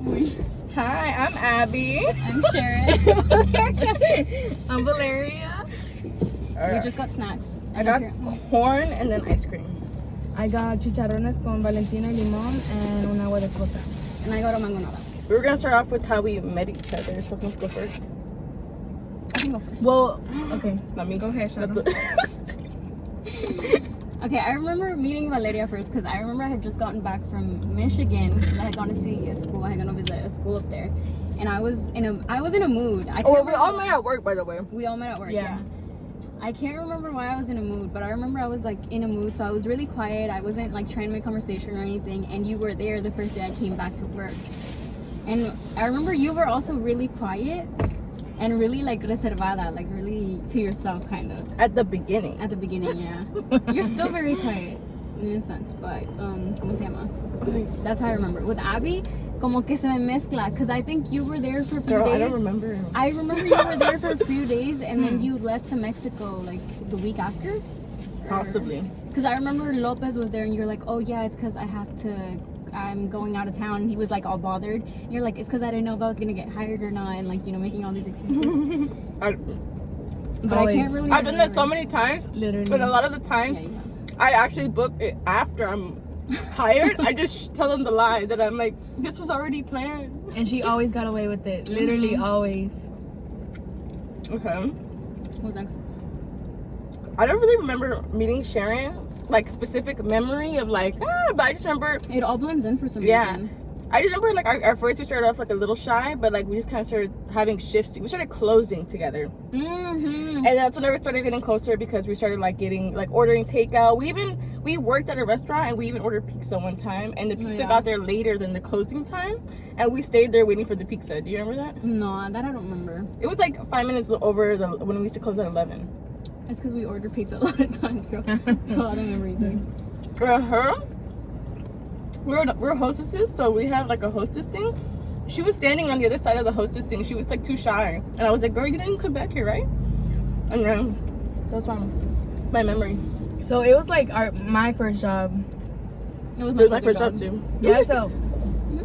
Hi, I'm Abby. I'm Sharon. I'm Valeria. We just got snacks. I got corn and then ice cream. I got chicharrones con Valentina y limón and un agua de coca. And I got a mangonada. We were gonna start off with how we met each other, so let's go first. I can go first. Well, okay. Not me. Go ahead, Sharon. Okay, I remember meeting Valeria first because I remember I had just gotten back from Michigan. I had gone to see a school. I had gone to visit a school up there, and I was in a mood. We all met at work, by the way. We all met at work. Yeah. I can't remember why I was in a mood, but I remember I was like in a mood, so I was really quiet. I wasn't like trying to make conversation or anything. And you were there the first day I came back to work, and I remember you were also really quiet and really like reservada, like really to yourself, kind of. At the beginning. At the beginning, yeah. You're still very quiet in a sense, but ¿cómo se llama? That's how I remember. With Abby, como que se me mezcla, because I think you were there for a few days. I don't remember. I remember you were there for a few days, and then you left to Mexico like the week after. Possibly. Because I remember Lopez was there, and you're like, "Oh yeah, it's because I'm going out of town." And he was like all bothered. And you're like, "It's because I didn't know if I was gonna get hired or not," and like making all these excuses. But I can't really. I've done that so many times. Literally. But a lot of the times, I actually book it after I'm hired. I just tell them the lie that I'm like, this was already planned. And she always got away with it. Literally always. Okay. What's next? I don't really remember meeting Sharon, like specific memory of like, but I just remember. It all blends in for some Yeah. reason. I just remember like our first we started off like a little shy, but like we just kind of started having shifts. We started closing together, Mm-hmm. and that's whenever we started getting closer because we started like ordering takeout. We worked at a restaurant and we even ordered pizza one time, and the pizza got there later than the closing time, and we stayed there waiting for the pizza. Do you remember that? No, that I don't remember. It was like 5 minutes over when we used to close at 11. It's because we order pizza a lot of times, girl. So I don't remember reasons. We're hostesses, so we have like a hostess thing. She was standing on the other side of the hostess thing. She was like too shy, and I was like, "Girl, you didn't come back here, right?" And then that's my memory. So it was like my first job. It was my first job too. Yeah. So.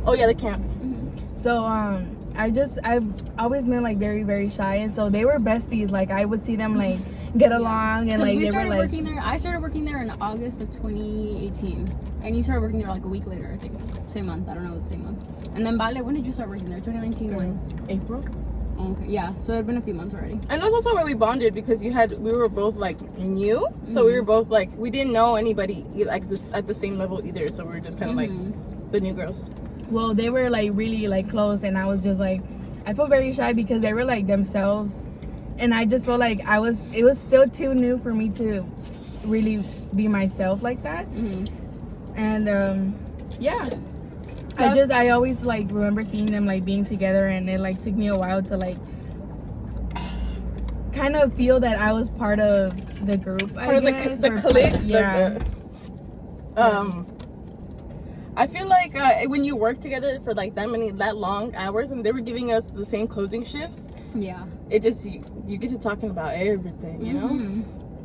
Oh yeah, the camp. So I've always been like very, very shy, and so they were besties. Like I would see them like get along, and like we they started were like. working there. I started working there in August of 2018, and you started working there like a week later, I think. Same month. I don't know, it was the same month. And then Vale, when did you start working there? 2019 when? April. Okay, yeah. So it had been a few months already. And that's also where we bonded because we were both like new, so we were both like we didn't know anybody like this at the same level either. So we were just kind of like the new girls. Well, they were like really like close, and I was just like, I felt very shy because they were like themselves, and I just felt like it was still too new for me to really be myself like that. And yeah, I always like remember seeing them like being together, and it like took me a while to like kind of feel that I was part of the group. Part of the clique. Yeah. I feel like when you work together for like that long hours, and they were giving us the same closing shifts. Yeah. It just you get to talking about everything, you know.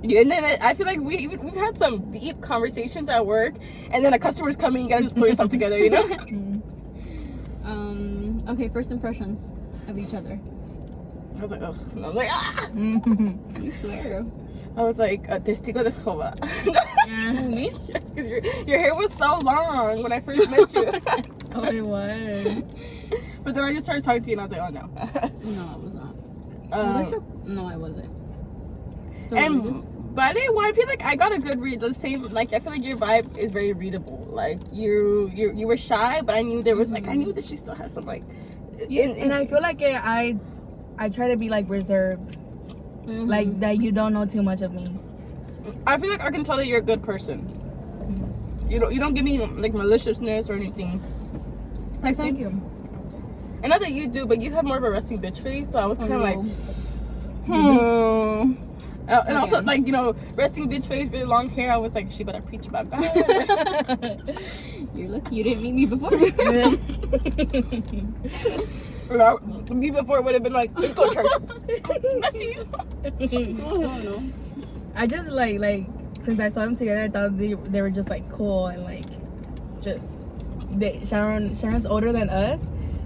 And then I feel like we've had some deep conversations at work, and then a customer's coming, you gotta just pull yourself together, you know. Okay, first impressions of each other. I was like, ugh. And I'm like, ah. You swear. I was like, testigo de Jehová. Me? Because your hair was so long when I first met you. Oh, it was. But then I just started talking to you, and I was like, oh no. No, I was not. Was I sure? No, I wasn't. Still religious? But I feel like I got a good read. The same, like I feel like your vibe is very readable. Like you were shy, but I knew there was like I knew that she still has some like. And I feel like I try to be like reserved, like that you don't know too much of me. I feel like I can tell that you're a good person. You don't give me like maliciousness or anything. Like Thank you. I know that you do, but you have more of a resting bitch face. So I was kind of like, and also like resting bitch face, really long hair. I was like, she better preach about God. You're lucky you didn't meet me before. Me before would have been like, let's go to church. No. I just like since I saw them together, I thought they were just like cool and like just Sharon's older than us,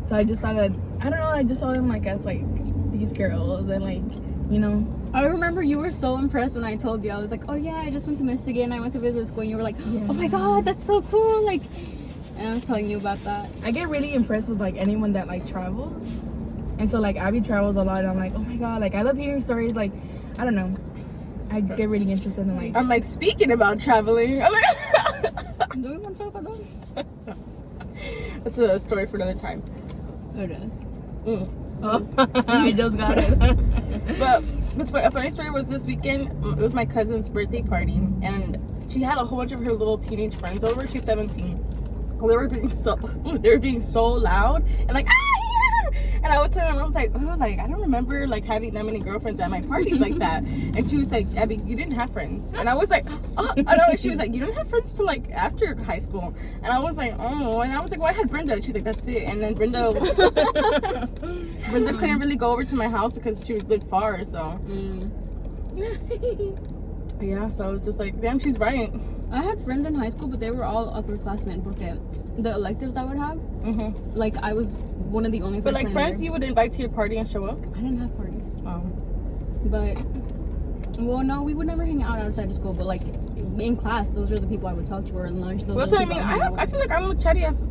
So I just thought that, I don't know, I just saw them like as like these girls and like, you know. I remember you were so impressed when I told you. I was like, oh yeah, I just went to Michigan. I went to visit school. And you were like, oh my God, that's so cool. Like, and I was telling you about that. I get really impressed with like anyone that like travels. And so like Abby travels a lot and I'm like, oh my God, like I love hearing stories. Like, I don't know, I get really interested in like, I'm like, speaking about traveling, I'm like Do we want to talk about that? that's a story for another time. It is. oh, I just got it. But a funny story was this weekend, it was my cousin's birthday party, and she had a whole bunch of her little teenage friends over. She's 17. They were being so loud and like, ah, yeah! And I was telling her, I was like, I don't remember like having that many girlfriends at my parties like that. And she was like, Abby, you didn't have friends. And I was like, oh, I know. She was like, you didn't have friends till like after high school. And I was like, oh. And I was like, well, I had Brenda. She's like, that's it. And then Brenda couldn't really go over to my house because she lived far. So yeah, so I was just like, damn, she's right. I had friends in high school, but they were all upperclassmen. Porque the electives I would have, like I was one of the only. But like friends you would invite to your party and show up. I didn't have parties. Oh. But well, no, we would never hang out outside of school. But like in class, those are the people I would talk to, or in lunch. Those Well, so I mean, I feel like I'm a chatty ass,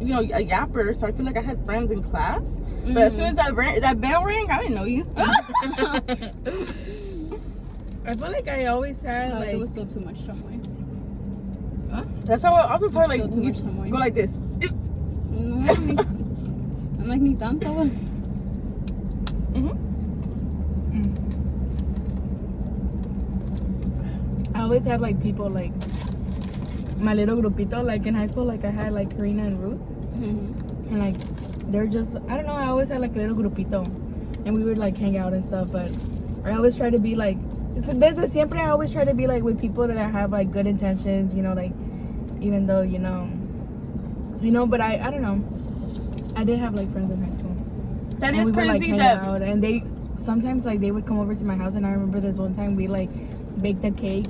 you know, a yapper. So I feel like I had friends in class. But as soon as that bell rang, I didn't know you. I feel like I always had like, it was still too much some way. That's how I also told her, like, Still too you much some way. go like this. No, I'm like ni tanto. I always had like people like my little grupito, like in high school, like I had like Karina and Ruth, and like they're just, I don't know, I always had like a little grupito and we would like hang out and stuff. But I always try to be like, siempre I always try to be like with people that I have like good intentions, you know, like even though you know, but I don't know, I did have like friends in high school. That and is we would, crazy. like, That hang out, and they sometimes like they would come over to my house, and I remember this one time we like baked a cake.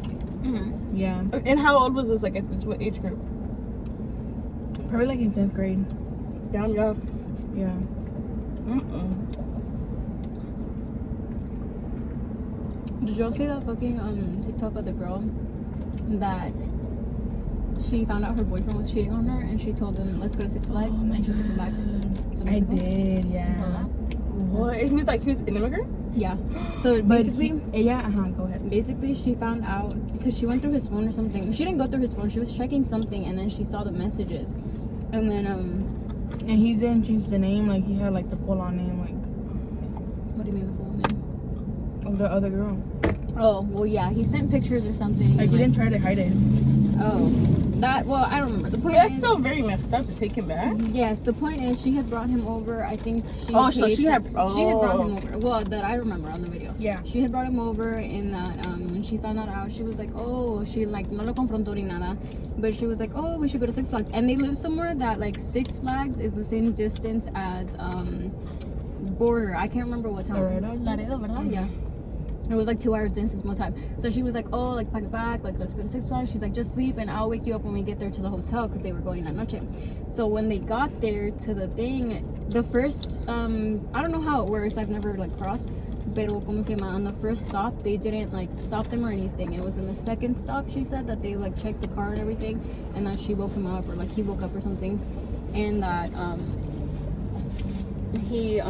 Yeah. And how old was this? Like at this what age group? Probably like in 10th grade. Damn young. Yeah. Did y'all see that fucking TikTok of the girl that she found out her boyfriend was cheating on her and she told him let's go to Six Flags and she took him back to Mexico? I did, yeah. You saw that? What? He was an immigrant? Yeah. So But basically, go ahead. basically she found out because she went through his phone or something. She didn't go through his phone. She was checking something and then she saw the messages, and then And he didn't change the name, like he had like the full on name, like what do you mean the full name? of the other girl. Oh well, yeah. He sent pictures or something. Like he didn't try to hide it. Oh, that. Well, I don't remember. The point That's is, still very messed up to take him back. yes. The point is, she had brought him over. I think she. Oh, so paid she had brought him over. Well, that I remember on the video. Yeah. She had brought him over, and that when she found that out, she was like, oh, she like no lo confrontó ni nada, but she was like, oh, we should go to Six Flags, and they live somewhere that like Six Flags is the same distance as Border. I can't remember what town. Laredo, ¿verdad? Yeah. It was like 2 hours distance one time. So she was like, oh, like pack it back, like let's go to Six Flags. She's like, just sleep and I'll wake you up when we get there to the hotel, because they were going that noche. So when they got there to the thing, the first I don't know how it works, I've never like crossed, pero como se llama, on the first stop they didn't like stop them or anything. It was in the second stop, she said, that they like checked the car and everything, and that she woke him up, or like he woke up or something, and that he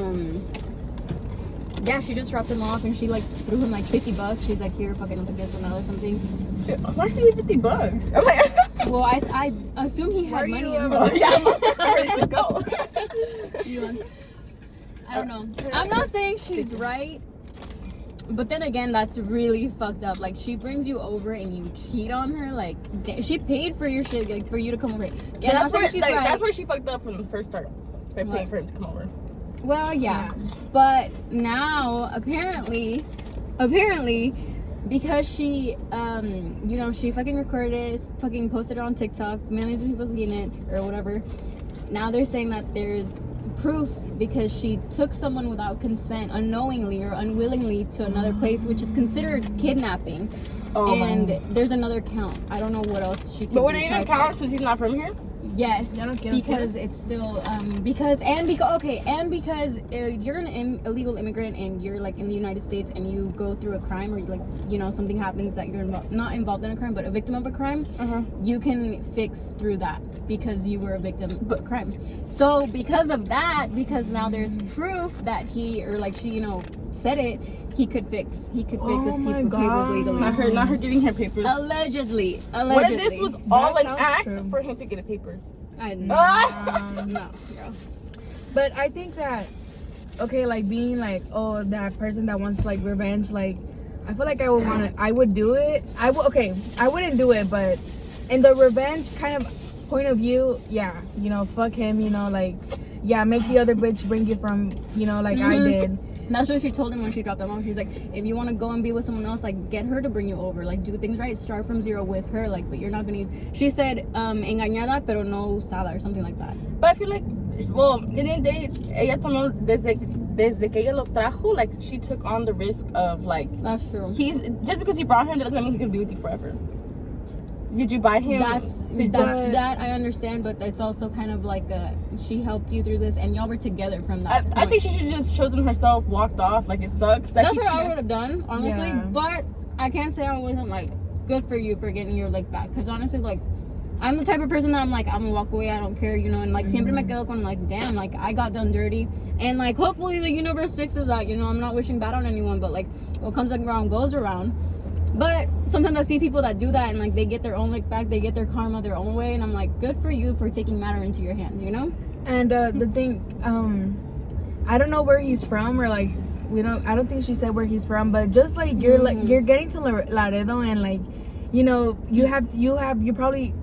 yeah, she just dropped him off and she like threw him like $50. She's like, here, fucking don't forget or something. Why did he get $50? I'm like, well, I assume he had money. Yeah, I'm ready to go. I don't know. I'm not saying she's right, but then again, that's really fucked up. Like, she brings you over and you cheat on her. Like, she paid for your shit, like for you to come over. Yeah, that's where that's where she fucked up from the first start by paying for him to come over. Well, yeah, but now apparently, because she, you know, she fucking recorded it, fucking posted it on TikTok, millions of people seen it or whatever. Now they're saying that there's proof because she took someone without consent, unknowingly or unwillingly, to another place, which is considered kidnapping. Oh, and there's another count. I don't know what else she can. But would it even count since he's not from here? Yes, Ya no quiero because it's still because you're an illegal immigrant and you're like in the United States and you go through a crime or like something happens that you're not involved in a crime but a victim of a crime, you can fix through that because you were a victim of a crime. So because of that, because now there's proof that he or like she said it, he could fix his papers legally. Not her giving him papers. Allegedly. What if this was all an sounds act true. for him to get the papers? I know. No, girl. But I think that, okay, like being like, oh, that person that wants like revenge, like, I feel like I would do it. I wouldn't do it, but in the revenge kind of point of view, yeah, fuck him, like, yeah, make the other bitch bring you from, like I did. That's what she told him when she dropped him off. She's like, if you want to go and be with someone else, like, get her to bring you over. Like, do things right. Start from zero with her. Like, but you're not going to use... She said, engañada, pero no usada, or something like that. But I feel like, well, didn't they... Ella tomó desde que ella lo trajo, like, she took on the risk of, like... That's true. Just because you brought him, that doesn't mean he's going to be with you forever. Did you buy him? That I understand, but it's also kind of like she helped you through this, and y'all were together from that. I think she should have just chosen herself, walked off. Like, it sucks. That's what I would have done, honestly. Yeah. But I can't say I wasn't like good for you for getting your leg back, because honestly, like, I'm the type of person that I'm like, I'm gonna walk away, I don't care, and like siempre me quedo con like, damn, like I got done dirty, and like hopefully the universe fixes that. I'm not wishing bad on anyone, but like what comes around goes around. But sometimes I see people that do that and like they get their own lick back, they get their karma their own way, and I'm like, good for you for taking matter into your hands, And the thing, I don't know where he's from, or like I don't think she said where he's from, but just like you're like you're getting to Laredo, and like you probably,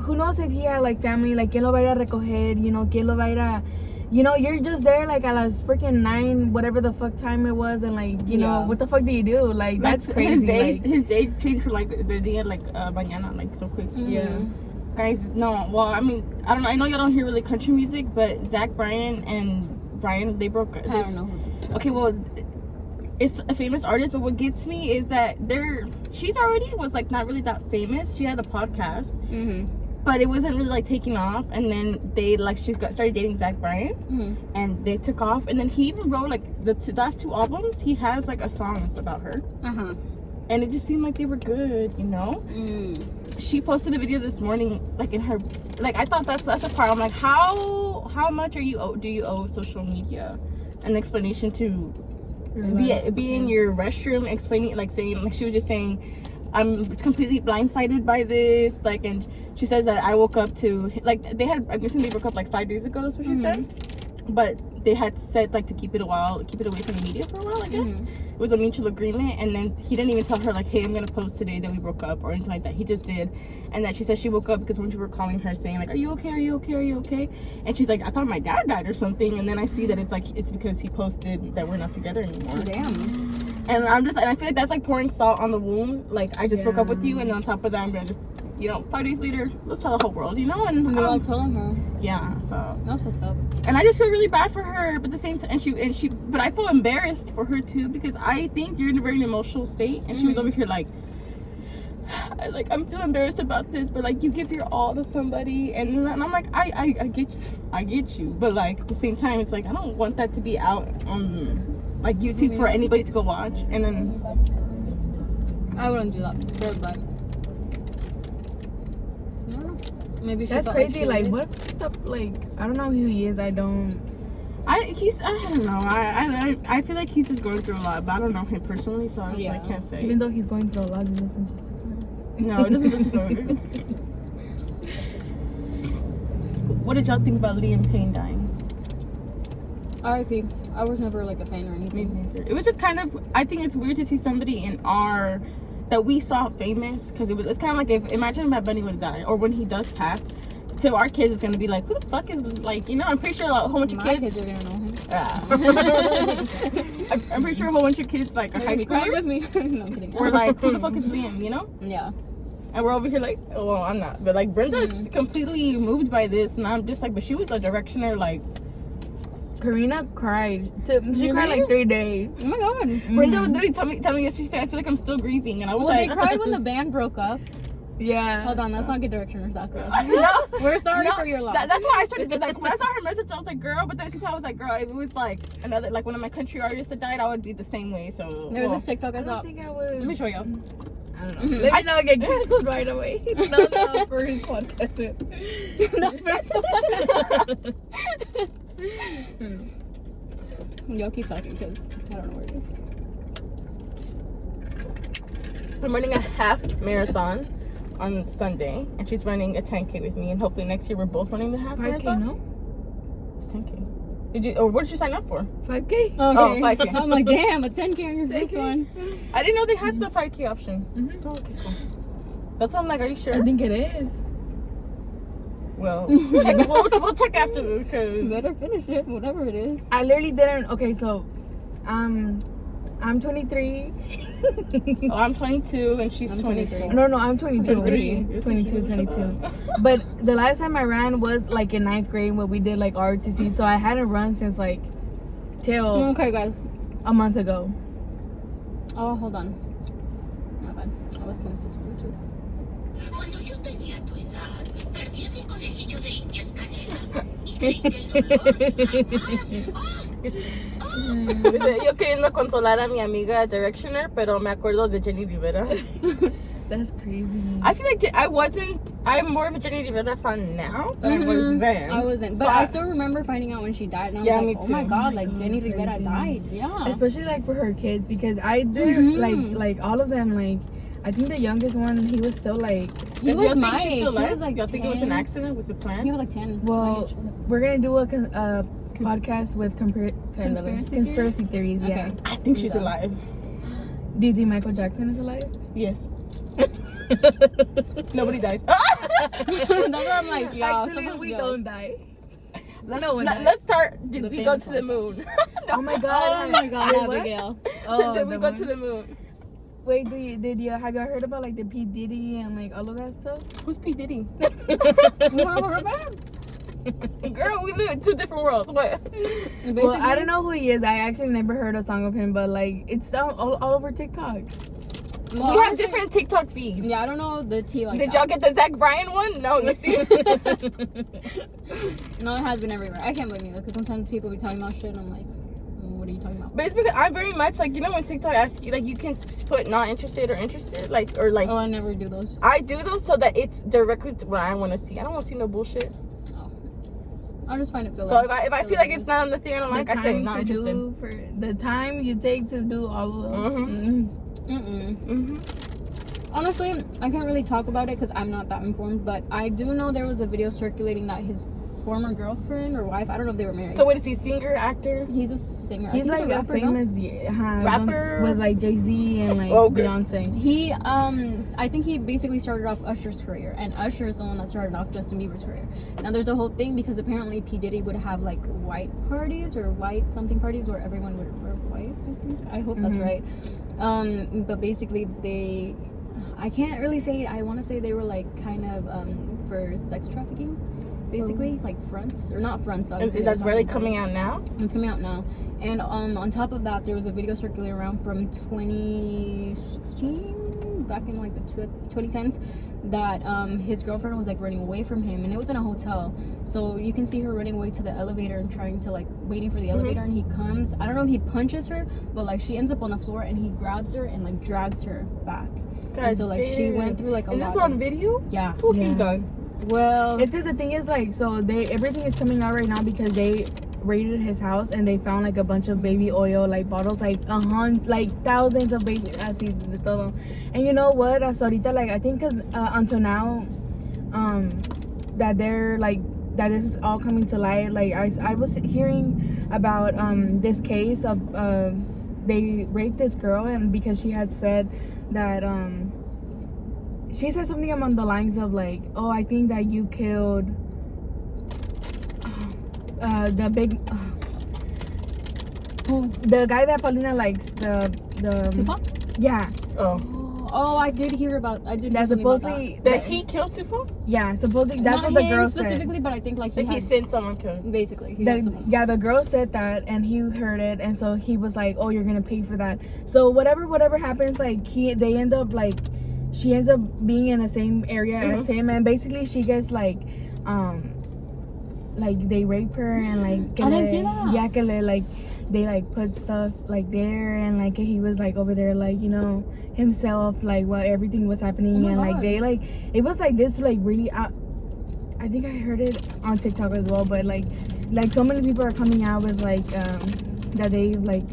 who knows if he had like family, like quién lo va a ir a recoger, quién lo va a ir a, you're just there like at las freaking 9 whatever the fuck time it was, and like what the fuck do you do? Like that's crazy. His day changed for like the day like mañana, like so quick. Yeah. Guys, no. Well, I mean, I don't know. I know y'all don't hear really country music, but Zach Bryan and Brian, they broke. I don't know. Okay, well, it's a famous artist, but what gets me is that she's already was like not really that famous. She had a podcast. But it wasn't really like taking off, and then they like started dating Zach Bryan, and they took off, and then he even wrote like the last 2 albums. He has like a songs about her, and it just seemed like they were good, She posted a video this morning, like in her, like I thought that's the part. I'm like, how much do you owe social media an explanation to be in your restroom explaining, like saying, like she was just saying, I'm completely blindsided by this, like, and she says that I woke up to, like, I'm guessing they broke up like 5 days ago, that's what she said, but they had said like to keep it away from the media for a while, I guess. It was a mutual agreement, and then he didn't even tell her like, hey, I'm gonna post today that we broke up or anything like that. He just did. And that she said she woke up because when you were calling her saying like, are you okay, and she's like, I thought my dad died or something, and then I see that it's because he posted that we're not together anymore. Damn. And I feel like that's like pouring salt on the wound. Like, I just broke up with you, and then on top of that, I'm gonna just, 5 days later, let's tell the whole world, and we're all telling her. Yeah, so that's fucked up. And I just feel really bad for her, but at the same time, but I feel embarrassed for her too, because I think you're in a very emotional state, and she was over here like, I'm feeling embarrassed about this, but like you give your all to somebody, and I'm like, I get you, but like at the same time, it's like I don't want that to be out on like YouTube for anybody to go watch, and then I wouldn't do that. But maybe that's crazy. Like what the, like I don't know who he is. I don't know. I feel like he's just going through a lot, but I don't know him personally, so I can't say. Even though he's going through a lot, he doesn't just. No, it doesn't just go. What did y'all think about Liam Payne dying? R.I.P. I was never like a fan or anything. It was just kind of, I think it's weird to see somebody that we saw famous, because it's kind of like imagine if Bad Bunny would have died, or when he does pass, to our kids it's going to be like, who the fuck is, like, I'm pretty sure a whole bunch of kids are going to know him. I'm pretty sure a whole bunch of kids like are high schoolers with me. No, I'm kidding. We're like, who the fuck is Liam, Yeah. And we're over here like, oh, well, I'm not, but like Brenda's completely moved by this, and I'm just like, but she was a directioner, like Karina cried. She cried like 3 days. Oh my god. Brenda would literally tell me yes, she said, I feel like I'm still grieving, and I was they cried when the band broke up. Yeah. Hold on, let's not get directioners out there. No. We're sorry No, for your loss. That's why I started like when I saw her message, I was like, girl. But then at the same time, I was like, girl, if it was like another like one of my country artists that died, I would be the same way. So There was this TikTok I I saw. don't think I would. Let me show you. I don't know. Let me not get canceled right away. No, for his podcast. Y'all keep talking because I don't know where it is. I'm running a half marathon on Sunday, and she's running a 10K with me, and hopefully next year we're both running the half 5K, marathon. no? It's 10K. Did you? Or what did you sign up for? 5K. Okay. Oh, 5K. I'm like, damn, a 10K on your first one. I didn't know they had the 5K option. Mhm. Oh, okay, cool. That's why I'm like, are you sure? I think it is. Well, check, we'll check after this You because better finish it, whatever it is. I literally didn't. Okay, so, I'm 23. I'm 22 and she's I'm 23. 23. No, I'm 22. 23. 22. But the last time I ran was like in 9th grade when we did like ROTC. So I hadn't run since like till Okay, guys. a month ago. Oh, hold on. My bad. I was connected to Bluetooth. Cuando yo tenía tu edad, perdí a mi conejillo de India escalera. Y creí que el dolor Yo queriendo consolar a mi amiga Directioner, pero me acuerdo de Jenny Rivera. That's crazy. I feel like I'm more of a Jenny Rivera fan now than I was then. I wasn't. So But I still remember finding out when she died. And I was Yeah, like, me oh too. my Oh god, my like God, Jenny Rivera crazy. died. Yeah. Especially like for her kids because I did Mhm. like all of them like I think the youngest one he was still like He Y'all was think my she's age. still He alive? was like Y'all think it was 10. an accident? Was it planned? He was like 10. well we're gonna do a podcast with conspiracy theories. Yeah. Okay. I think she's Yeah. alive. Do you think Michael Jackson is alive? Yes. Nobody died. That's why I'm like, yeah. Actually, someone's we good. don't die. Let's start. Did The we go famous to the one. moon? Oh my god. Oh my god, Wait, what? Abigail. Oh, Did we the go one. to the moon? Wait, have you heard about like the P Diddy and like all of that stuff? Who's P Diddy? You want to hear about Girl, we live in two different worlds. What? it? Well, I don't know who he is. I actually never heard a song of him, but like it's all over TikTok. Well, We have honestly, different TikTok feeds. Yeah, I don't know the tea like Did that. y'all get the Zach Bryan one? No, you see. No, it has been everywhere. I can't blame you because sometimes people be talking about shit and I'm like, what are you talking about? But it's because I'm very much like, you know when TikTok asks you, like, you can put not interested or interested, like, or like, Oh, I never do those. I do those so that it's directly to what I want to see. I don't want to see no bullshit. Oh. I just find it filler. So if I feel like it's not on the thing I don't like, I say not to interested. do for the time you take to do all of them. Honestly, I can't really talk about it because I'm not that informed, but I do know there was a video circulating that his former girlfriend or wife, I don't know if they were married. So what is he, singer, actor? He's a singer. I He's think like a a rapper, no? famous Rapper? with like Jay-Z and like Okay. Beyonce. He, I think he basically started off Usher's career, and Usher is the one that started off Justin Bieber's career. Now there's a whole thing because apparently P. Diddy would have like white parties or white something parties where everyone would wear white, I think. I hope that's right. But basically I can't really say, I want to say they were like kind of for sex trafficking, basically, like fronts, or not fronts, obviously. Is that really coming out now? It's coming out now. And on top of that, there was a video circulating around from 2016, back in like the 2010s, that his girlfriend was like running away from him, and it was in a hotel. So you can see her running away to the elevator and trying to like waiting for the elevator, and he comes. I don't know if he punches her, but like she ends up on the floor, and he grabs her and like drags her back. And so like she went through like a Is lot this of- on video? Yeah. Ooh, Yeah. he's done. Well, It's because the thing is like, so everything is coming out right now because they raided his house and they found like a bunch of baby oil like bottles, like thousands of baby así de todo. And you know what? Hasta ahorita, like I think because until now, that they're like that this is all coming to light. Like I was hearing about this case of they raped this girl, and because she had said that she said something along the lines of like, oh, I think that you killed the big the guy that Paulina likes, the Tupac? yeah, Oh, I did hear about. I did. that hear something about supposedly Did he kill Tupac? yeah, supposedly that's Not what the him girl said. specifically, but I think like he He had, sent someone killed. basically he had someone. Yeah, the girl said that, and he heard it, and so he was like, "Oh, you're gonna pay for that." So whatever happens, like they end up like she ends up being in the same area as him, and basically she gets like they rape her and like I didn't see that. yeah, que le, like they like put stuff like there, and like he was like over there like, you know, himself, like while everything was happening. Oh my and like God. they like it was like this like really I think I heard it on TikTok as well, but like so many people are coming out with like that they like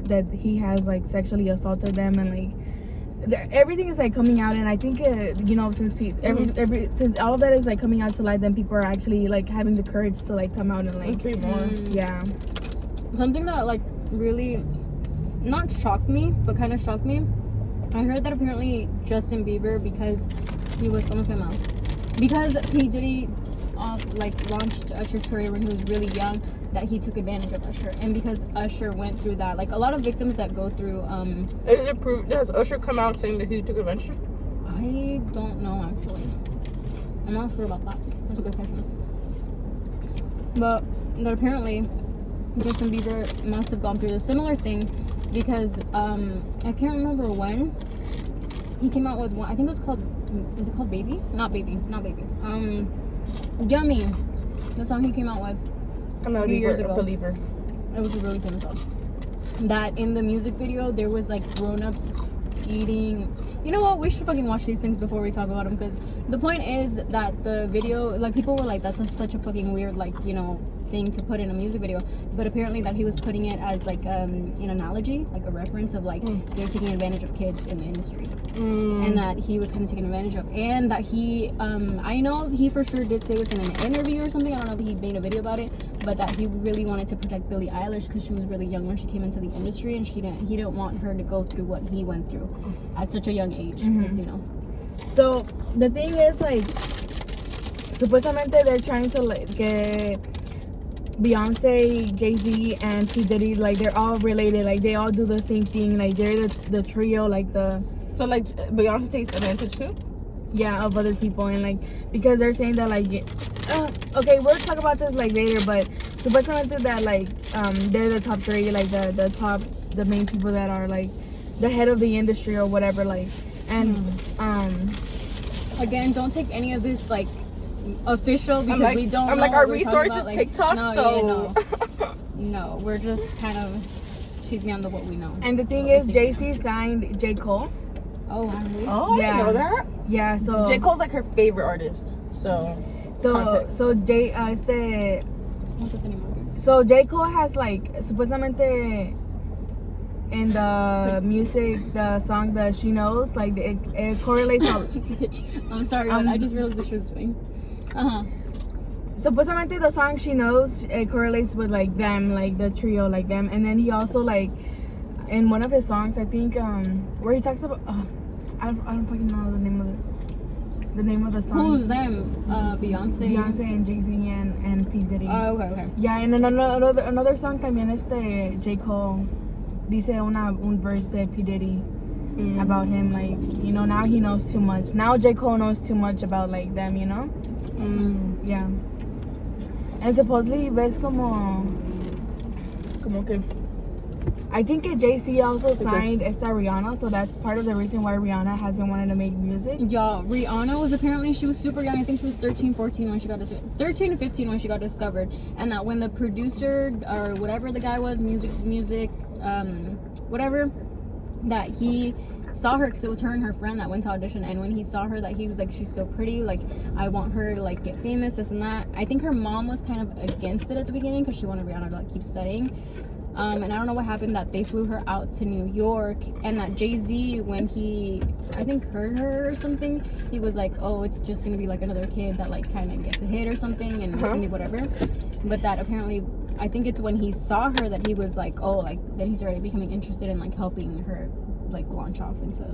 that he has like sexually assaulted them, and like everything is like coming out. And I think you know, since since all of that is like coming out to light, then people are actually like having the courage to like come out and like Let's say more. yeah. Something that like really not shocked me, but kind of shocked me. I heard that apparently Justin Bieber, because he was because P Diddy like launched Usher's career when he was really young, that he took advantage of Usher, and because Usher went through that, like a lot of victims that go through Is it proved? Has Usher come out saying that he took advantage? I don't know actually. I'm not sure about that. That's a good question. But that apparently Justin Bieber must have gone through a similar thing, because I can't remember when he came out with one. I think it was called. Is it called Baby? Not Baby. Yummy. The song he came out with I'm not a few years ago. a believer. It was a really famous song. That in the music video there was like grown-ups eating. You know what? We should fucking watch these things before we talk about them, because the point is that the video, like people were like, that's such a fucking weird, like, you know, thing to put in a music video. But apparently that he was putting it as like an analogy, like a reference of like they're taking advantage of kids in the industry, and that he was kind of taken advantage of, and that he I know he for sure did say this in an interview or something. I don't know if he made a video about it, but that he really wanted to protect Billie Eilish because she was really young when she came into the industry, and he didn't want her to go through what he went through at such a young age, because you know. So the thing is, like, supuestamente they're trying to like get Beyonce, Jay-Z, and P Diddy, like they're all related, like they all do the same thing, like they're the trio, like the So like Beyonce takes advantage too? yeah, of other people. And like because they're saying that like okay, we'll talk about this like later, but supposedly that like they're the top three, like the main people that are like the head of the industry or whatever, like. And Again, don't take any of this like official, because like, we don't I'm know like, what our we're talking resource about. is Like, TikTok, no, so yeah, no, we're just kind of cheesing on the what we know. and the thing What we is, think Jay-Z we know. signed J. Cole. Oh, really? Oh, I Yeah. didn't know that. Yeah, so J. Cole's like her favorite artist. So context. so J So J. Cole has like supuestamente in the music, the song that She Knows, like it correlates all. Bitch. I'm sorry, I just realized what she was doing. Supuestamente the song She Knows, it correlates with like them, like the trio, like them. And then he also like in one of his songs, I think where he talks about I don't fucking know the name of the song. Who's them? Beyonce and Jay-Z and P Diddy. Oh, okay. Yeah, and then another song también J. Cole dice un verse de P Diddy about him, like, you know, now he knows too much. Now J. Cole knows too much about like them, you know? Yeah. And supposedly ves como que I think Jay-Z also signed esta Rihanna, so that's part of the reason why Rihanna hasn't wanted to make music. Yeah, Rihanna was apparently, she was super young. I think she was 13, 14 when she got 13 to 15 when she got discovered. And that when the producer or whatever the guy was, music, whatever, that he saw her, because it was her and her friend that went to audition, and when he saw her, that he was like, she's so pretty, like I want her to like get famous, this and that. I think her mom was kind of against it at the beginning because she wanted Rihanna to like keep studying. And I don't know what happened, that they flew her out to New York, and that Jay-Z, when he, I think, heard her or something, he was like, oh, it's just gonna be like another kid that like kind of gets a hit or something, and it's gonna be whatever. But that apparently, I think it's when he saw her that he was like, oh, like that he's already becoming interested in like helping her like launch off into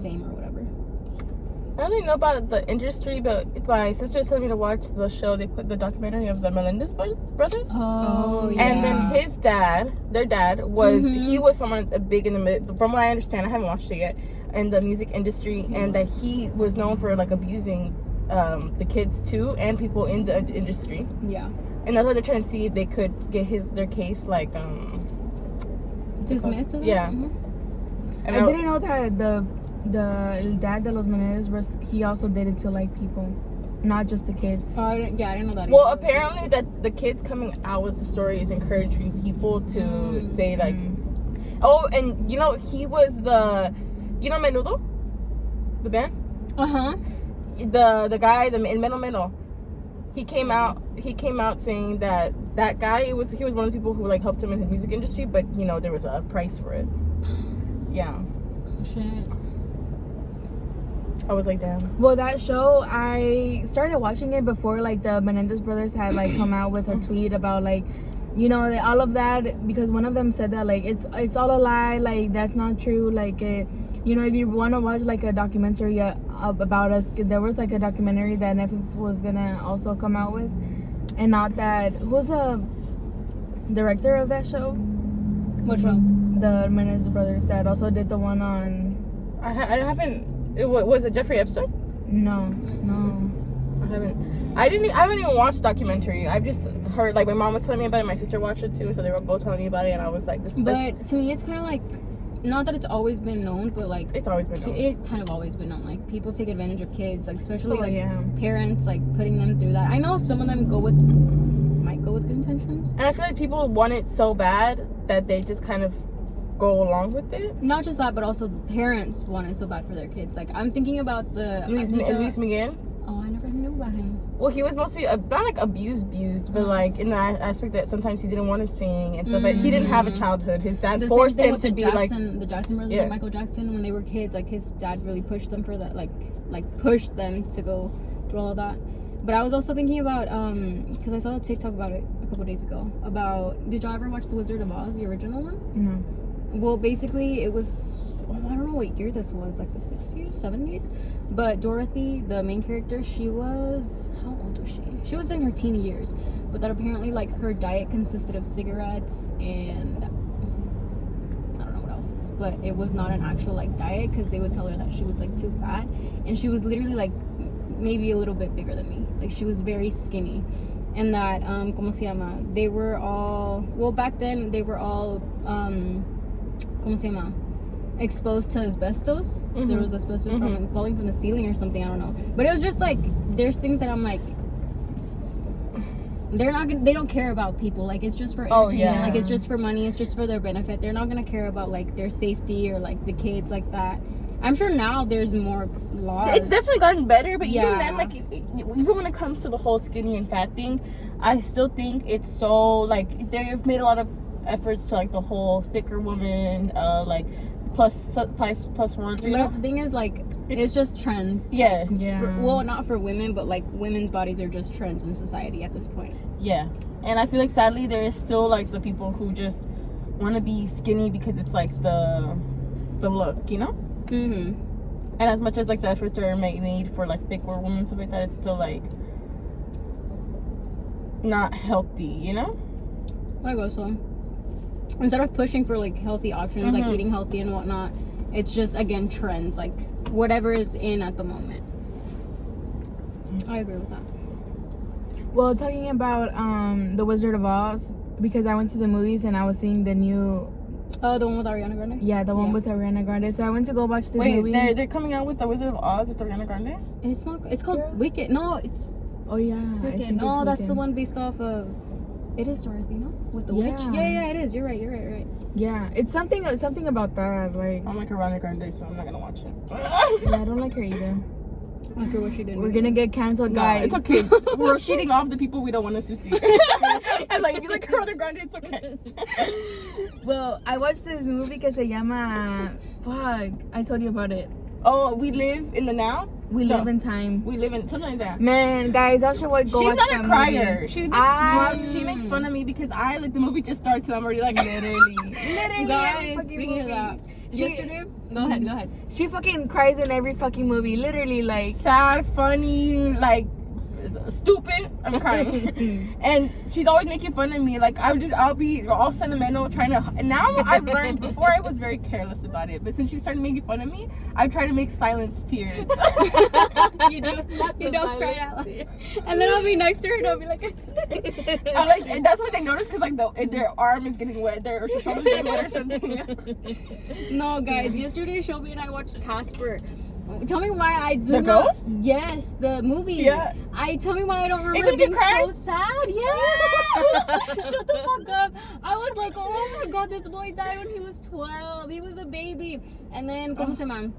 fame or whatever. I don't really know about the industry, but my sister told me to watch the show. They put the documentary of the Melendez brothers. Oh, yeah. And then his dad, their dad, was he was someone big in the, from what I understand, I haven't watched it yet, in the music industry, and that he was known for like abusing the kids too, and people in the industry. Yeah. And that's why they're trying to see if they could get their case like dismissed. Yeah. And I didn't know that the El Dad de los Menendez, he also did it to like people, not just the kids. Oh, I didn't know that. Well, either. apparently that the kids coming out with the story is encouraging people to say like, oh, and you know he was Menudo, the band. The guy, the Meno. He came out saying that guy he was one of the people who like helped him in his music industry, but you know there was a price for it. Yeah. Shit. I was like, damn. Well, that show, I started watching it before like the Menendez brothers had like come out with a tweet about like, you know, all of that, because one of them said that like it's all a lie, like that's not true, like you know, if you want to watch like a documentary about us, there was like a documentary that Netflix was gonna also come out with, and not that, who's the director of that show? Which one? The Menendez brothers that also did the one on, I haven't. Was it Jeffrey Epstein? no, I haven't even watched the documentary. I've just heard, like, my mom was telling me about it, my sister watched it too, so they were both telling me about it, and I was like, But to me, it's kind of like, not that it's always been known, but like it's always been known. It's kind of always been known. Like people take advantage of kids, like especially yeah. parents, like putting them through that. I know some of them might go with good intentions. And I feel like people want it so bad that they just kind of go along with it. Not just that, but also parents want it so bad for their kids. Like I'm thinking about the Luis Miguel. Oh, I never knew about him. Well, he was mostly not like abused, but like in the aspect that sometimes he didn't want to sing and stuff. Like, he didn't have a childhood. His dad forced him to be like the Jackson brothers, and Michael Jackson, when they were kids. Like his dad really pushed them for that, like pushed them to go through all of that. But I was also thinking about because I saw a TikTok about it a couple days ago. About, did y'all ever watch The Wizard of Oz, the original one? No. Well, basically, it was, I don't know what year this was, like the 60s, 70s. But Dorothy, the main character, she was, how old was she? She was in her teen years. But that apparently, like, her diet consisted of cigarettes and I don't know what else. But it was not an actual, like, diet, because they would tell her that she was, like, too fat. And she was literally, like, maybe a little bit bigger than me. Like, she was very skinny. And that, ¿cómo se llama? They were all, well, back then, they were all, ¿cómo se llama? Exposed to asbestos. So there was asbestos from falling from the ceiling or something, I don't know. But it was just like, there's things that I'm like, they don't care about people. Like, it's just for entertainment. Like, it's just for money. It's just for their benefit. They're not gonna care about like their safety or like the kids like that. I'm sure now there's more laws. It's definitely gotten better, but even then, like, even when it comes to the whole skinny and fat thing, I still think it's so, like, they've made a lot of efforts to, like, the whole thicker woman, like, plus one. But the thing is, like, it's just trends. Yeah. Well, not for women, but like women's bodies are just trends in society at this point. Yeah. And I feel like sadly there is still like the people who just want to be skinny because it's like the look, you know? And as much as like the efforts are made for like thicker women and stuff like that, it's still like not healthy, you know? I guess so. Instead of pushing for like healthy options, like eating healthy and whatnot, it's just, again, trends, like whatever is in at the moment. I agree with that. Well, talking about The Wizard of Oz, because I went to the movies and I was seeing the new, oh, the one with Ariana Grande? Yeah, the one with Ariana Grande. So I went to go watch this movie. Wait, they're coming out with The Wizard of Oz with Ariana Grande? It's not, it's called Wicked. No, it's... Oh, yeah. It's Wicked. No, that's the one based off of... It is Dorothy, no? With the witch? Yeah, it is. You're right. Yeah, it's something about that, like... I'm like Ariana Grande, so I'm not gonna watch it. Yeah, I don't like her either. After what she did. We're gonna get canceled, guys. It's okay. We're shooting off the people we don't want us to see. And like, if you like Ariana Grande, it's okay. Well, I watched this movie que se llama... Fuck, I told you about it. Oh, We Live in the Now? We Live in Time. We Live in... Something like that. Man, guys, I should go She's watch not that a crier. movie. She makes fun of me because the movie just starts and I'm already like... Literally, Guys, fucking speaking of movie. that, yesterday... Go ahead. She fucking cries in every fucking movie. Literally, like... sad, funny, like... stupid. I'm crying. And she's always making fun of me. Like, I'll be all sentimental trying to, and now I've learned, before I was very careless about it, but since she started making fun of me, I try to make silence tears. You don't cry out loud. And then I'll be next to her and I'll be like, I'm like, and that's what they notice, because like their arm is getting wet, their shoulder's getting wet or something. no, guys, yesterday Shelby and I watched Casper. Tell me why I do The not. ghost? Yes, the movie. Yeah. Tell me why I don't remember Even you being cried? so sad. Yeah. Shut the fuck up. I was like, oh my god, this boy died when he was 12. He was a baby. And then, ¿cómo se llama?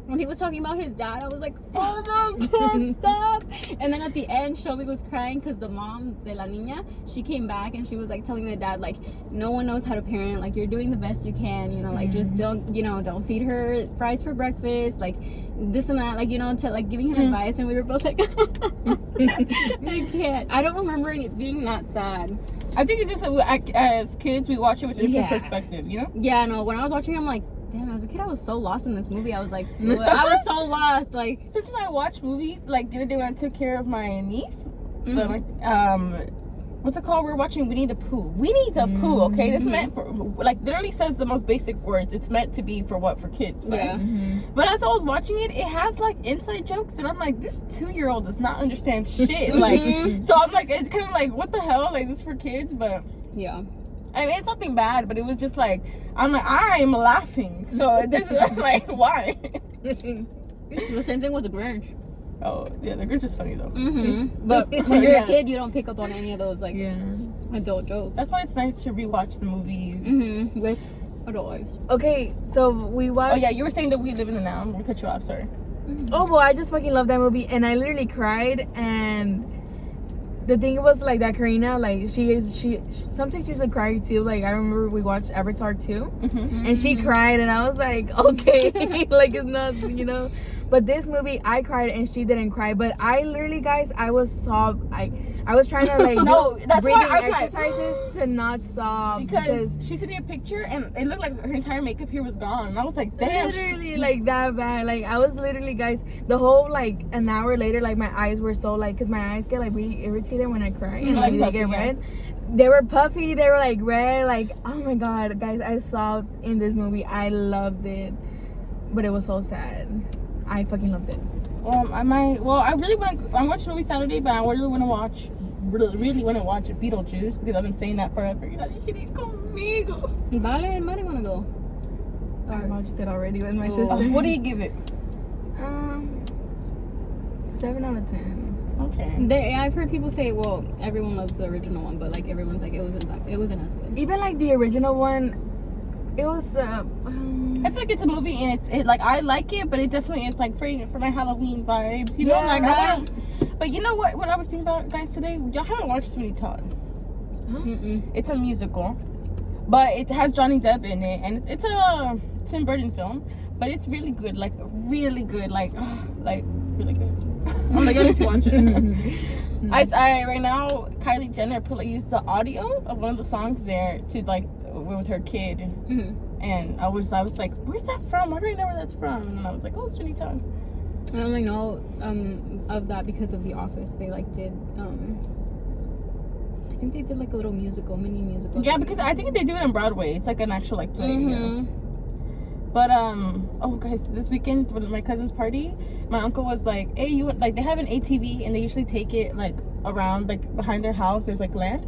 When he was talking about his dad, I was like, oh my god, stop. And then at the end, Shelby was crying because the mom de la niña, she came back and she was like telling the dad, like, no one knows how to parent, like, you're doing the best you can, you know, like, just don't feed her fries for breakfast, like, this and that, like, to like giving him advice. And we were both like, I can't. I don't remember it being that sad. I think it's just as kids, we watch it with a different perspective, you know? Yeah, no, when I was watching, I'm like, damn, as a kid I was so lost in this movie. I was like, I was so lost. Like, sometimes I watch movies, like the other day when I took care of my niece, but like, what's it called? We're watching Winnie the Pooh. Winnie the Pooh, okay? This meant for, like, literally says the most basic words. It's meant to be for what? For kids, right? Yeah. But as I was watching it, it has like inside jokes, and I'm like, this 2-year-old does not understand shit. Like, so I'm like, it's kind of like, what the hell? Like, this is for kids, but yeah. I mean, it's nothing bad, but it was just like, I'm like, I'm laughing. So this is like, why? The same thing with the Grinch. Oh, yeah, the Grinch is funny though. But when you're a kid, you don't pick up on any of those like adult jokes. That's why it's nice to rewatch the movies with adult eyes. Okay, so we watched. Oh yeah, you were saying that we live in the now. I'm gonna cut you off. Sorry. Oh well, I just fucking love that movie, and I literally cried. And the thing was like that Karina, like she sometimes she's a crier too. Like I remember we watched Avatar 2 and she cried, and I was like, okay, like it's not, But this movie, I cried and she didn't cry. But I literally, guys, I was I was trying to like no, that's breathing why I'm exercises to not sob because she sent me a picture and it looked like her entire makeup here was gone. And I was like, damn, literally like that bad. Like I was literally, guys, the whole like an hour later, like my eyes were so like, because my eyes get like really irritated when I cry and like they get red. They were puffy, they were like red, like oh my god, guys, I sobbed in this movie. I loved it, but it was so sad. I fucking loved it. I really want to. I watched the movie Saturday, but I really want to watch Beetlejuice because I've been saying that forever. You should ir conmigo. Vale and Mari wanna go. I watched it already with my sister. What do you give it? 7 out of 10. Okay. I've heard people say, well, everyone loves the original one, but like everyone's like it wasn't as good. Even like the original one, it was. I feel like it's a movie and it like I like it, but it definitely is like for my Halloween vibes. You know, like I want. But you know what I was thinking about, guys, today? Y'all haven't watched Sweeney Todd. It's a musical, but it has Johnny Depp in it, and it's a Tim Burton film, but it's really good, like really good, like really good. I'm like, I need to watch it. I right now, Kylie Jenner used the audio of one of the songs there to like with her kid, and I was like, where's that from? Why do I know where that's from? And I was like, oh, Sweeney Todd. I only know of that because of The Office. They like did I think they did like a little mini musical. Yeah, because I think they do it on Broadway. It's like an actual like play. Yeah. But oh guys, this weekend when my cousin's party, my uncle was like, hey, you like they have an ATV and they usually take it like around like behind their house. There's like land,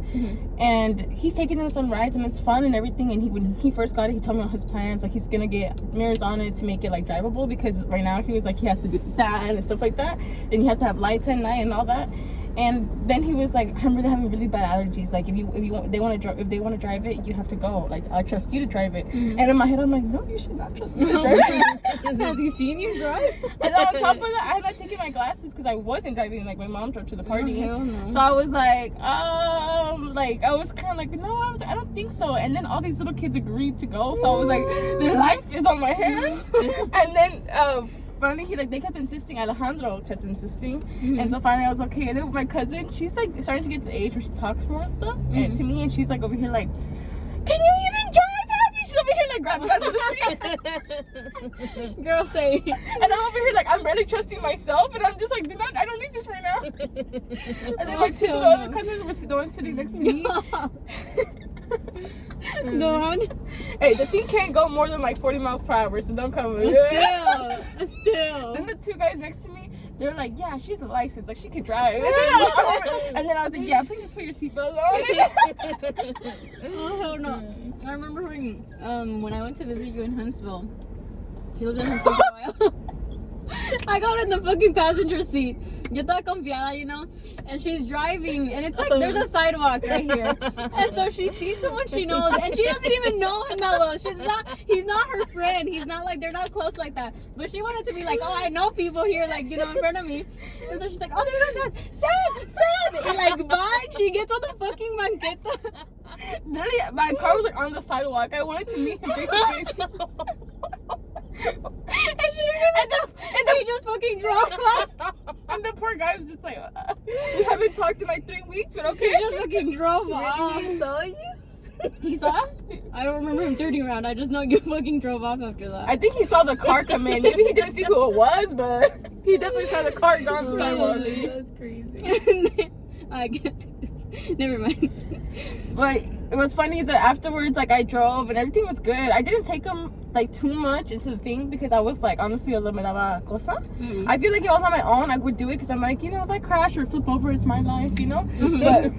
and he's taking us on rides and it's fun and everything. And when he first got it, he told me all his plans. Like he's gonna get mirrors on it to make it like drivable, because right now he was like he has to do that and stuff like that. And you have to have lights at night and all that. And then he was like, I'm really having really bad allergies. Like if they want to drive it, you have to go. Like I trust you to drive it. And in my head, I'm like, no, you should not trust me to drive it. Has he seen you drive? And then on top of that, I had not taken my glasses because I wasn't driving. Like my mom drove to the party. Oh, hell no. So I was like, I was kind of like, no, I don't think so. And then all these little kids agreed to go. So I was like, their life is on my hands. And then finally they kept insisting. Alejandro kept insisting, and so finally I was okay. And then with my cousin, she's like starting to get to the age where she talks more and stuff, and to me, and she's like over here like, can you even drive, Abby? She's over here I grabbed onto the seat. Girl, say. And I'm over here like, I'm barely trusting myself, and I'm just like, I don't need this right now. And then my two little other cousins were the ones sitting next to me. Go on. Hey, the thing can't go more than like 40 miles per hour, so don't come with it. Still. Then the two guys next to me, they're like, yeah, she's a license, like she could drive. And then I was like, yeah, please just put your seatbelt on. Oh, hell no. I remember when I went to visit you in Huntsville. You lived in Huntsville for a while. I got in the fucking passenger seat. Yo estaba confiada, you know? And she's driving, and it's like there's a sidewalk right here. And so she sees someone she knows, and she doesn't even know him that well. He's not her friend. He's not like, they're not close like that. But she wanted to be like, oh, I know people here, like, you know, in front of me. And so she's like, oh, there goes Seth! And like, bye. And she gets on the fucking banqueta. Literally, my car was like on the sidewalk. I wanted to meet him face to face. And she just fucking drove off. And the poor guy was just like, we haven't talked in like 3 weeks, but okay. He just fucking drove off. He saw you? He saw? I don't remember him turning around. I just know you fucking drove off after that. I think he saw the car come in. Maybe he didn't see who it was, but he definitely saw the car go on the sidewalk. That's crazy. I guess never mind. But it was funny is that afterwards, like, I drove and everything was good. I didn't take him like too much into the thing because I was like, honestly, a little me daba cosa. Mm-hmm. I feel like if I was on my own, I would do it because I'm like, you know, if I crash or flip over, it's my life, you know. But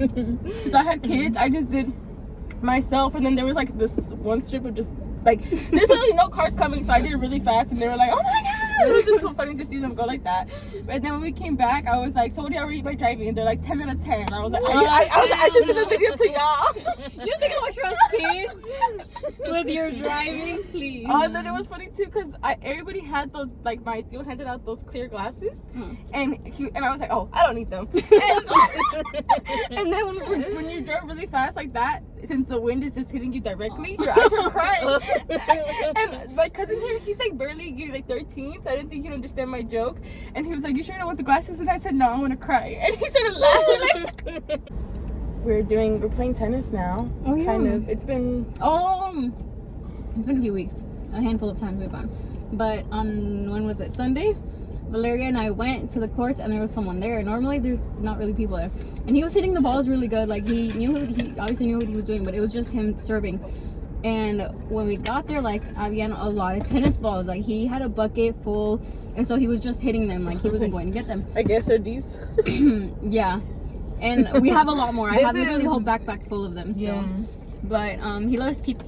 since I had kids, I just did myself. And then there was like this one strip of just like, there's really no cars coming, so I did it really fast, and they were like, oh my god. It was just so funny to see them go like that. And then when we came back, I was like, so what do y'all rate my driving? And they're like 10 out of 10. I was like, I should send a video to y'all. You think I would trust kids with your driving, please? Oh, and then it was funny too because everybody had those, like, my tío handed out those clear glasses, and I was like, oh, I don't need them. And then when you drove really fast like that, since the wind is just hitting you directly, your eyes are crying. And my cousin here, he's like barely like 13, so I didn't think he'd understand my joke. And he was like, you sure you don't want the glasses? And I said, no, I want to cry. And he started laughing. Like, we're playing tennis now. Oh, yeah. Kind of. It's been a few weeks. A handful of times we've gone. But on, when was it? Sunday? Valeria and I went to the courts and there was someone there. Normally there's not really people there. And he was hitting the balls really good. Like he obviously knew what he was doing, but it was just him serving. And when we got there, like, habían a lot of tennis balls. Like, he had a bucket full, and so he was just hitting them. Like, he wasn't going to get them. I guess are these. Yeah. And we have a lot more. I have literally a whole backpack full of them still. Yeah. But he let us keep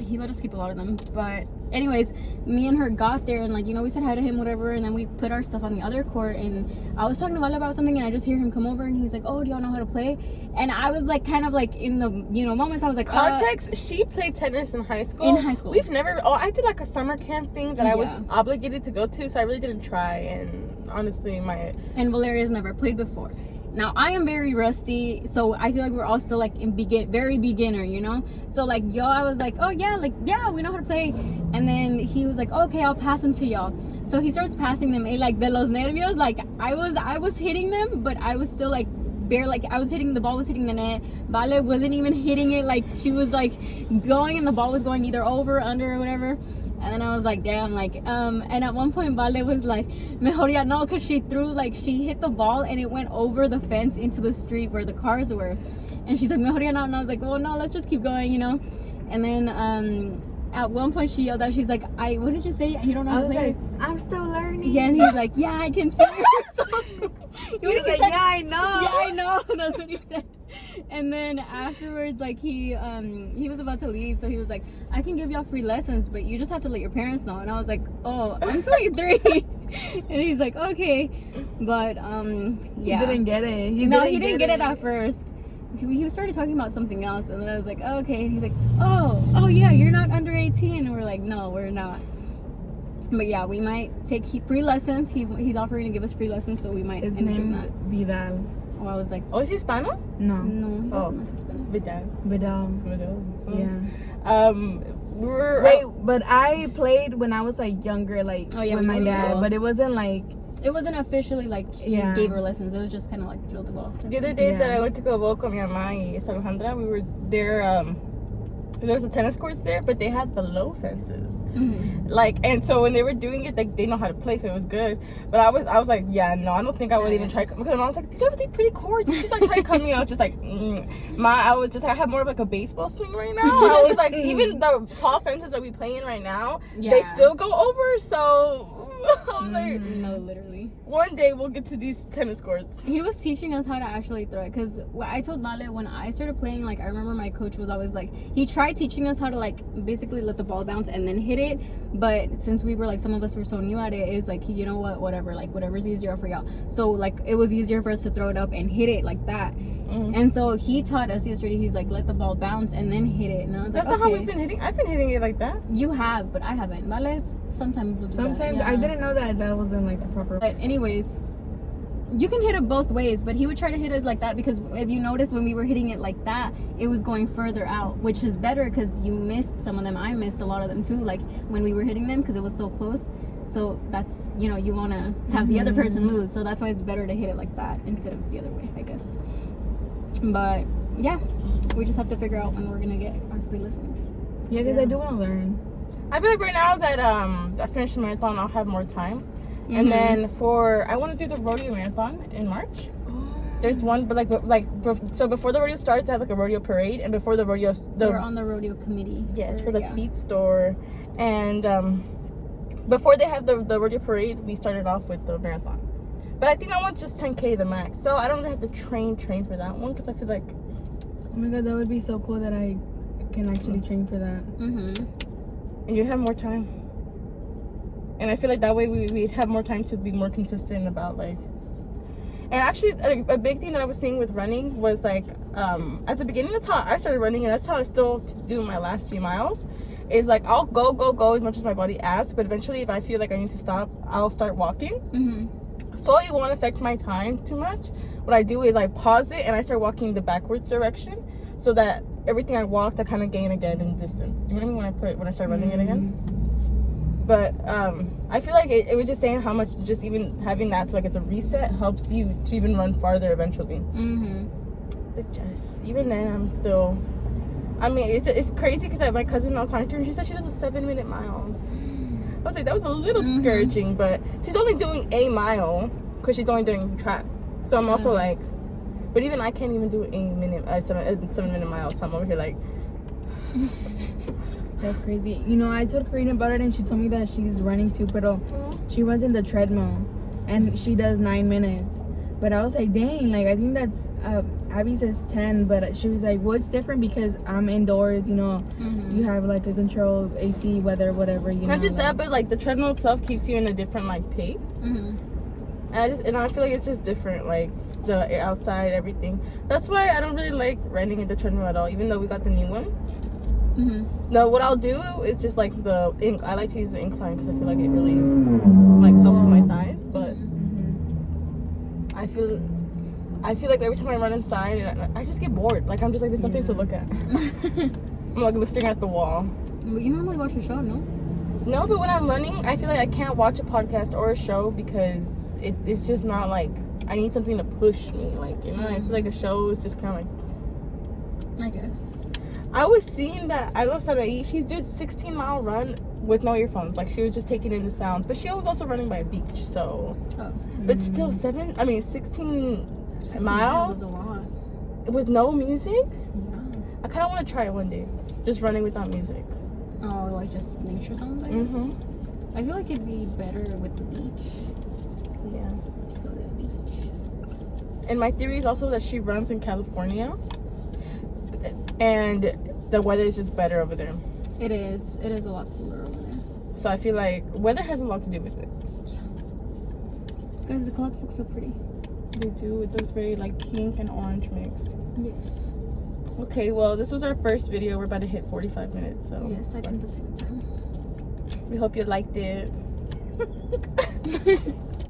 a lot of them. But anyways, me and her got there and, like, you know, we said hi to him, whatever, and then we put our stuff on the other court. And I was talking to Vale about something, and I just hear him come over, and he's like, oh, do y'all know how to play? And I was like, kind of like in the, you know, moments I was like, context, she played tennis in high school. We've never, I did like a summer camp thing that I was obligated to go to, so I really didn't try. And honestly, and Valeria's never played before. Now, I am very rusty, so I feel like we're all still, like, in very beginner, you know? So, like, I was like, oh, yeah, like, yeah, we know how to play. And then he was like, oh, okay, I'll pass them to y'all. So he starts passing them, and, like, de los nervios, like, I was hitting them, but I was still, like, the ball was hitting the net. Vale wasn't even hitting it, like, she was, like, going, and the ball was going either over, under, or whatever. And then I was like, damn, like, and at one point Vale was like, mejor ya no, because she hit the ball and it went over the fence into the street where the cars were. And she's like, mejor ya no, and I was like, well, no, let's just keep going, you know? And then at one point she yelled out, she's like, what did you say? You don't know how to play? Like, I'm still learning. Yeah, and he's like, yeah, I can see. He was like, yeah, I know. Yeah, I know. That's what he said. And then afterwards, like, he was about to leave, so he was like, I can give y'all free lessons, but you just have to let your parents know. And I was like, oh, I'm 23. And he's like, okay. But yeah, he didn't get it. He didn't get it at first. He started talking about something else, and then I was like, oh, okay. And he's like, oh yeah, you're not under 18. And we're like, no, we're not. But yeah, we might take free lessons. He's offering to give us free lessons, so we might. His name's Vidal. Oh, I was like, oh, is he Hispano? No, he doesn't look Hispanic. Vidal. Yeah. But I played when I was like younger, like with my dad. But it wasn't like. It wasn't officially like he gave her lessons. It was just kind of like drilled the ball. The other day that I went to go walk with my mama y Alejandra, we were there there was a tennis courts there, but they had the low fences. Mm-hmm. Like, and so when they were doing it, like, they know how to play, so it was good. But I was like, yeah, no, I don't think I would even try, because I was like, these are really pretty courts. You should like try coming out. Just like, I have more of like a baseball swing right now. I was like, even the tall fences that we play in right now, they still go over. So I was like, no, literally. One day we'll get to these tennis courts. He was teaching us how to actually throw it, because I told Vale when I started playing, like, I remember my coach was always like, he tried teaching us how to like basically let the ball bounce and then hit it, but since we were like, some of us were so new at it, it was like, you know what, whatever, like whatever's easier for y'all. So like it was easier for us to throw it up and hit it like that. And so he taught us yesterday, he's like, let the ball bounce and then hit it. And I was That's like, not how we've been hitting. I've been hitting it like that. You have, but I haven't. Vale sometimes I didn't know that wasn't like the proper. But anyways, you can hit it both ways, but he would try to hit us like that, because if you noticed when we were hitting it like that, it was going further out, which is better because you missed some of them. I missed a lot of them too, like when we were hitting them, because it was so close. So that's, you know, you want to have the other person lose, so that's why it's better to hit it like that instead of the other way, I guess. But yeah, we just have to figure out when we're gonna get our free lessons. Yeah, because I do want to learn. I feel like right now that I finished the marathon, I'll have more time. And then I want to do the rodeo marathon in March. There's one, but so before the rodeo starts, I have like a rodeo parade, and before the rodeo, we're on the rodeo committee. Yes, for the feed store, and before they have the rodeo parade, we started off with the marathon. But I think that one's just 10K the max, so I don't really have to train for that one, because I feel like, oh my god, that would be so cool that I can actually train for that. And you'd have more time. And I feel like that way we'd have more time to be more consistent about like. And actually, a big thing that I was seeing with running was like, at the beginning, that's how I started running, and that's how I still do my last few miles. Is like, I'll go as much as my body asks, but eventually, if I feel like I need to stop, I'll start walking. So it won't affect my time too much. What I do is I pause it and I start walking the backwards direction, so that everything I walked, I kind of gain again in distance. Do you know what I mean when I start running it again? But I feel like it was just saying how much just even having that to like it's a reset helps you to even run farther eventually. But just even then, I'm still. I mean, it's crazy because my cousin I was talking to her, she said she does a 7-minute mile. I was like, that was a little discouraging, but she's only doing a mile because she's only doing track. So I'm also like, but even I can't even do a 7-minute mile. So I'm over here like. That's crazy. You know, I told Karina about it, and she told me that she's running too, but she runs in the treadmill, and she does 9 minutes. But I was like, dang, like I think that's Abby says 10, but she was like, well, it's different because I'm indoors. You know, you have like a controlled AC, weather, whatever. You Not know, just that, but like the treadmill itself keeps you in a different like pace. And I feel like it's just different, like the outside, everything. That's why I don't really like running in the treadmill at all, even though we got the new one. No, what I'll do is just like I like to use the incline because I feel like it really like helps my thighs. But I feel like every time I run inside, I just get bored. Like I'm just like there's nothing to look at. I'm like staring at the wall. But you normally watch a show, no? No, but when I'm running, I feel like I can't watch a podcast or a show because it's just not like I need something to push me. Like, you know, I feel like a show is just kind of like. I guess. I was seeing that I love Sarai. She did 16-mile run with no earphones. Like she was just taking in the sounds. But she was also running by a beach, so. But still, 16 miles is a lot. with no music. Yeah. I kind of want to try it one day, just running without music. Oh, like just nature sounds, I guess. I feel like it'd be better with the beach. Yeah. Go to the beach. And my theory is also that she runs in California, and the weather is just better over there. It is a lot cooler over there. So I feel like weather has a lot to do with it. Yeah. Guys, the clouds look so pretty. They do, with those very like pink and orange mix. Yes. Okay, well, this was our first video. We're about to hit 45 minutes, so. Yes, I think that's a good time. We hope you liked it.